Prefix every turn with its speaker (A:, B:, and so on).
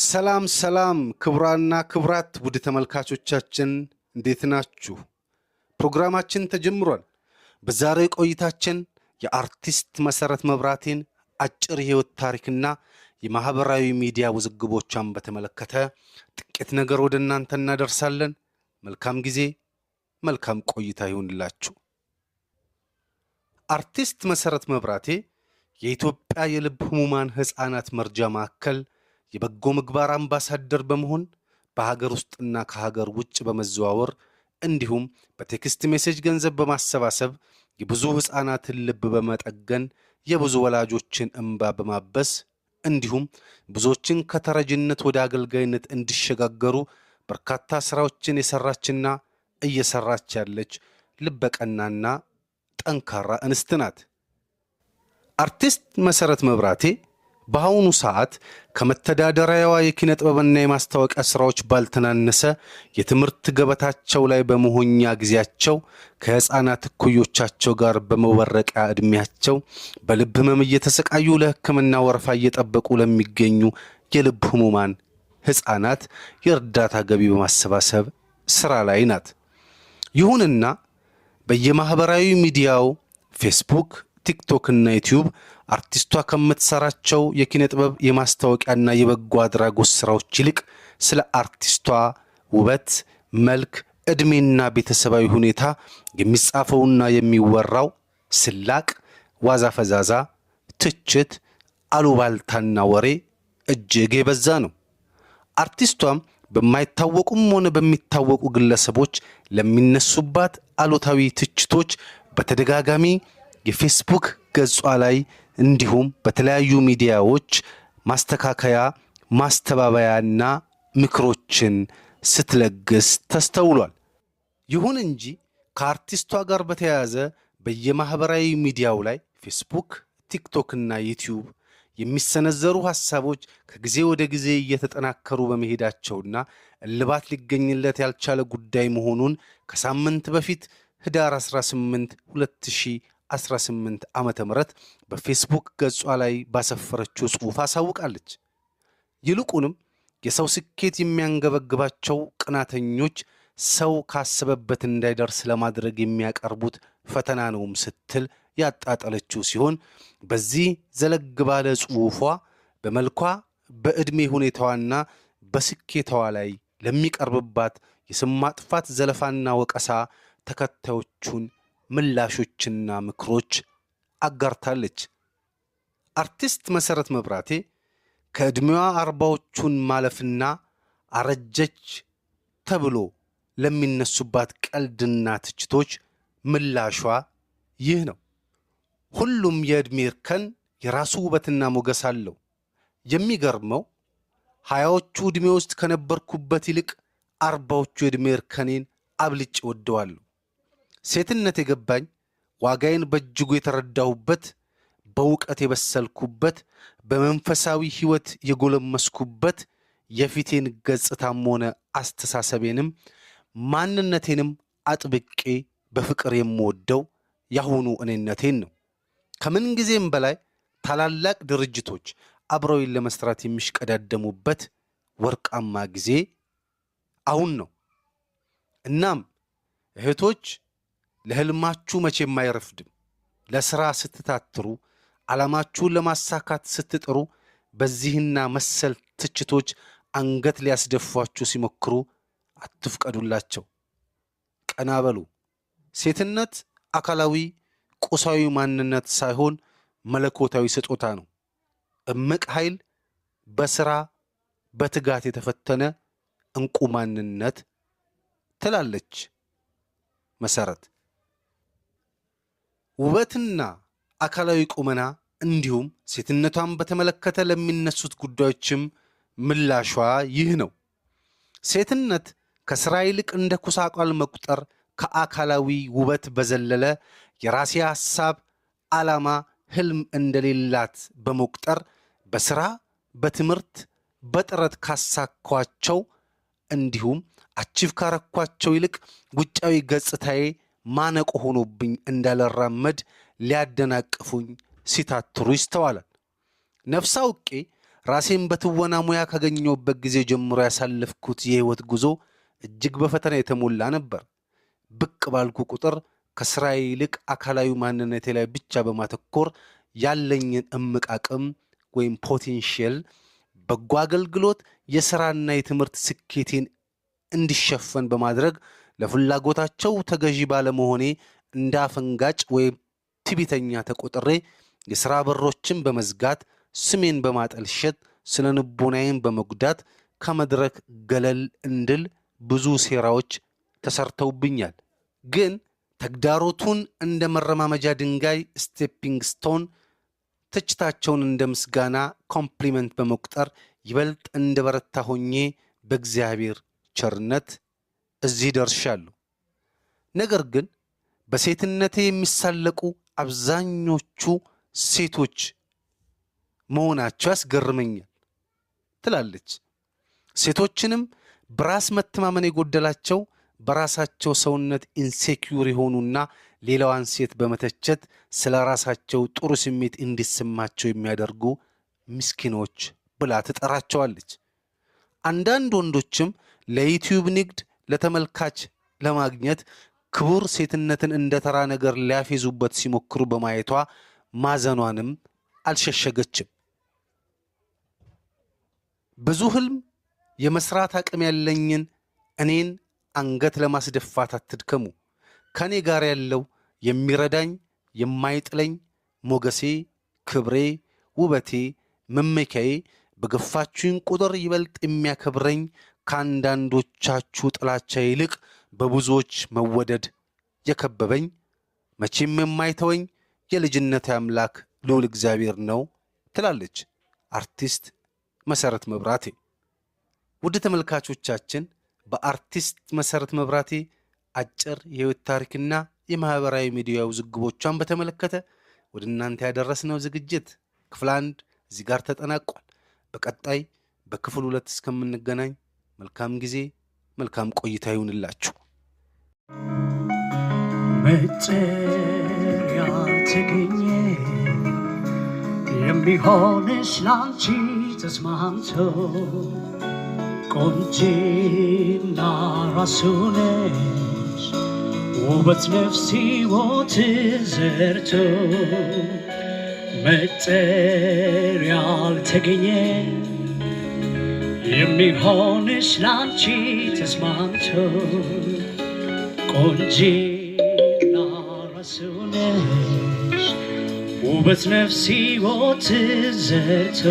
A: ሰላም ሰላም ክብራና ክብራት ውድ ተመልካቾቻችን እንዴት ናችሁ? ፕሮግራማችን ተጀምሯል። በዛሬው ቆይታችን የአርቲስት መሰረት መብራቴን አጭር ህይወት ታሪክና የማህበራዊ ሚዲያ ውዝግቦቿን በተመለከተ ጥቂት ነገር ወደ እናንተ እናደርሳለን። መልካም ጊዜ፣ መልካም ቆይታ ይሁንላችሁ። አርቲስት መሰረት መብራቴ የኢትዮጵያ የልብ ህሙማን ህፃናት መርጃ ማዕከል የበጎ ምግባር አምባሳደር በመሆን በሀገር ውስጥና ከሀገር ውጭ በመዘዋወር እንዲሁም በቴክስት ሜሴጅ ገንዘብ በማሰባሰብ የብዙ ህፃናትን ልብ በመጠገን የብዙ ወላጆችን እንባ በማበስ እንዲሁም ብዙዎችን ከተረጅነት ወደ አገልጋይነት እንዲሸጋገሩ በርካታ ስራዎችን የሰራችና እየሰራች ያለች ልበቀናና ጠንካራ እንስት ናት። አርቲስት መሰረት መብራቴ በአሁኑ ሰዓት ከመተዳደሪያዋ የኪነ ጥበብና የማስታወቂያ ስራዎች ባልተናነሰ የትምህርት ገበታቸው ላይ በመሆኛ ጊዜያቸው ከህፃናት እኩዮቻቸው ጋር በመወረቂያ ዕድሜያቸው በልብ ህመም እየተሰቃዩ ለሕክምና ወረፋ እየጠበቁ ለሚገኙ የልብ ህሙማን ህፃናት የእርዳታ ገቢ በማሰባሰብ ስራ ላይ ናት። ይሁንና በየማህበራዊ ሚዲያው ፌስቡክ፣ ቲክቶክ እና ዩቲዩብ አርቲስቷ ከምትሰራቸው የኪነ ጥበብ የማስታወቂያና የበጎ አድራጎት ስራዎች ይልቅ ስለ አርቲስቷ ውበት፣ መልክ፣ ዕድሜና ቤተሰባዊ ሁኔታ የሚጻፈውና የሚወራው ስላቅ፣ ዋዛ ፈዛዛ፣ ትችት፣ አሉባልታና ወሬ እጅግ የበዛ ነው። አርቲስቷም በማይታወቁም ሆነ በሚታወቁ ግለሰቦች ለሚነሱባት አሉታዊ ትችቶች በተደጋጋሚ የፌስቡክ ገጿ ላይ እንዲሁም በተለያዩ ሚዲያዎች ማስተካከያ፣ ማስተባበያና ምክሮችን ስትለግስ ተስተውሏል። ይሁን እንጂ ከአርቲስቷ ጋር በተያያዘ በየማህበራዊ ሚዲያው ላይ ፌስቡክ፣ ቲክቶክ እና ዩቲዩብ የሚሰነዘሩ ሐሳቦች ከጊዜ ወደ ጊዜ እየተጠናከሩ በመሄዳቸውና እልባት ሊገኝለት ያልቻለ ጉዳይ መሆኑን ከሳምንት በፊት ህዳር 18 2018 ዓመተ ምህረት በፌስቡክ ገጿ ላይ ባሰፈረችው ጽሑፍ አሳውቃለች። ይልቁንም የሰው ስኬት የሚያንገበግባቸው ቅናተኞች ሰው ካሰበበት እንዳይደርስ ለማድረግ የሚያቀርቡት ፈተና ነውም ስትል ያጣጣለችው ሲሆን በዚህ ዘለግ ባለ ጽሑፏ በመልኳ፣ በዕድሜ ሁኔታዋና በስኬቷ ላይ ለሚቀርብባት የስም ማጥፋት ዘለፋና ወቀሳ ተከታዮቹን ምላሾችና ምክሮች አጋርታለች። አርቲስት መሰረት መብራቴ ከዕድሜዋ 40ዎቹን ማለፍና አረጀች ተብሎ ለሚነሱባት ቀልድና ትችቶች ምላሿ ይህ ነው። ሁሉም የዕድሜ እርከን የራሱ ውበትና ሞገስ አለው። የሚገርመው 20ዎቹ ዕድሜ ውስጥ ከነበርኩበት ይልቅ 40ዎቹ የዕድሜ እርከኔን አብልጬ ወደዋለሁ። ሴትነት የገባኝ ዋጋዬን በእጅጉ የተረዳሁበት፣ በእውቀት የበሰልኩበት፣ በመንፈሳዊ ሕይወት የጎለመስኩበት፣ የፊቴን ገጽታም ሆነ አስተሳሰቤንም ማንነቴንም አጥብቄ በፍቅር የምወደው ያሁኑ እኔነቴን ነው። ከምን ጊዜም በላይ ታላላቅ ድርጅቶች አብረውኝ ለመስራት የሚሽቀዳደሙበት ወርቃማ ጊዜ አሁን ነው። እናም እህቶች ለህልማችሁ መቼም አይረፍድም። ለሥራ ስትታትሩ፣ ዓላማችሁን ለማሳካት ስትጥሩ በዚህና መሰል ትችቶች አንገት ሊያስደፏችሁ ሲሞክሩ አትፍቀዱላቸው። ቀና በሉ። ሴትነት አካላዊ ቁሳዊ ማንነት ሳይሆን መለኮታዊ ስጦታ ነው። እምቅ ኃይል፣ በሥራ በትጋት የተፈተነ እንቁ ማንነት ትላለች መሰረት። ውበትና አካላዊ ቁመና እንዲሁም ሴትነቷን በተመለከተ ለሚነሱት ጉዳዮችም ምላሿ ይህ ነው። ሴትነት ከሥራ ይልቅ እንደ ኩሳቋል መቁጠር፣ ከአካላዊ ውበት በዘለለ የራሴ ሐሳብ፣ ዓላማ፣ ህልም እንደሌላት በመቁጠር በሥራ፣ በትምህርት፣ በጥረት ካሳኳቸው እንዲሁም አቺቭ ካረኳቸው ይልቅ ውጫዊ ገጽታዬ ማነቆ ሆኖብኝ እንዳልራመድ ሊያደናቅፉኝ ሲታትሩ ይስተዋላል። ነፍስ አውቄ ራሴን በትወና ሙያ ካገኘሁበት ጊዜ ጀምሮ ያሳለፍኩት የህይወት ጉዞ እጅግ በፈተና የተሞላ ነበር። ብቅ ባልኩ ቁጥር ከስራዬ ይልቅ አካላዊ ማንነቴ ላይ ብቻ በማተኮር ያለኝን እምቅ አቅም ወይም ፖቴንሻል በጎ አገልግሎት የሥራና የትምህርት ስኬቴን እንዲሸፈን በማድረግ ለፍላጎታቸው ተገዢ ባለመሆኔ እንዳፈንጋጭ ወይም ትዕቢተኛ ተቆጥሬ የሥራ በሮችን በመዝጋት ስሜን በማጠልሸት ስነ ልቦናዬን በመጉዳት ከመድረክ ገለል እንድል ብዙ ሴራዎች ተሰርተውብኛል። ግን ተግዳሮቱን እንደ መረማመጃ ድንጋይ ስቴፒንግ ስቶን፣ ትችታቸውን እንደ ምስጋና ኮምፕሊመንት በመቁጠር ይበልጥ እንደበረታ ሆኜ በእግዚአብሔር ቸርነት እዚህ ደርሻለሁ። ነገር ግን በሴትነቴ የሚሳለቁ አብዛኞቹ ሴቶች መሆናቸው ያስገርመኛል ትላለች። ሴቶችንም በራስ መተማመን የጎደላቸው በራሳቸው ሰውነት ኢንሴኪዩር የሆኑና ሌላዋን ሴት በመተቸት ስለ ራሳቸው ጥሩ ስሜት እንዲሰማቸው የሚያደርጉ ምስኪኖች ብላ ትጠራቸዋለች። አንዳንድ ወንዶችም ለዩቲዩብ ንግድ ለተመልካች ለማግኘት ክቡር ሴትነትን እንደ ተራ ነገር ሊያፌዙበት ሲሞክሩ በማየቷ ማዘኗንም አልሸሸገችም። ብዙ ህልም የመስራት አቅም ያለኝን እኔን አንገት ለማስደፋት አትድከሙ። ከኔ ጋር ያለው የሚረዳኝ የማይጥለኝ ሞገሴ፣ ክብሬ፣ ውበቴ፣ መመኪያዬ በገፋችሁኝ ቁጥር ይበልጥ የሚያከብረኝ ከአንዳንዶቻችሁ ጥላቻ ይልቅ በብዙዎች መወደድ የከበበኝ መቼም የማይተወኝ የልጅነት አምላክ ልዑል እግዚአብሔር ነው ትላለች አርቲስት መሰረት መብራቴ። ውድ ተመልካቾቻችን በአርቲስት መሰረት መብራቴ አጭር የህይወት ታሪክና የማህበራዊ ሚዲያ ውዝግቦቿን በተመለከተ ወደ እናንተ ያደረስነው ዝግጅት ክፍል 1 እዚህ ጋር ተጠናቋል። በቀጣይ በክፍል 2 እስከምንገናኝ መልካም ጊዜ፣ መልካም ቆይታ ይሁንላችሁ።
B: መጠሪያ ተገኘ የሚሆንሽ ላንቺ ተስማምቶ ቆንጆና ራሱ ነሽ ውበት ነፍስ ሕይወት ዘርቶ መጠሪያ ተገኘ የሚሆንሽ ላንቺ ተስማምቶ ቆንጆና ራሱ ነሽ ውበት ነፍስ ሕይወት ዘርቶ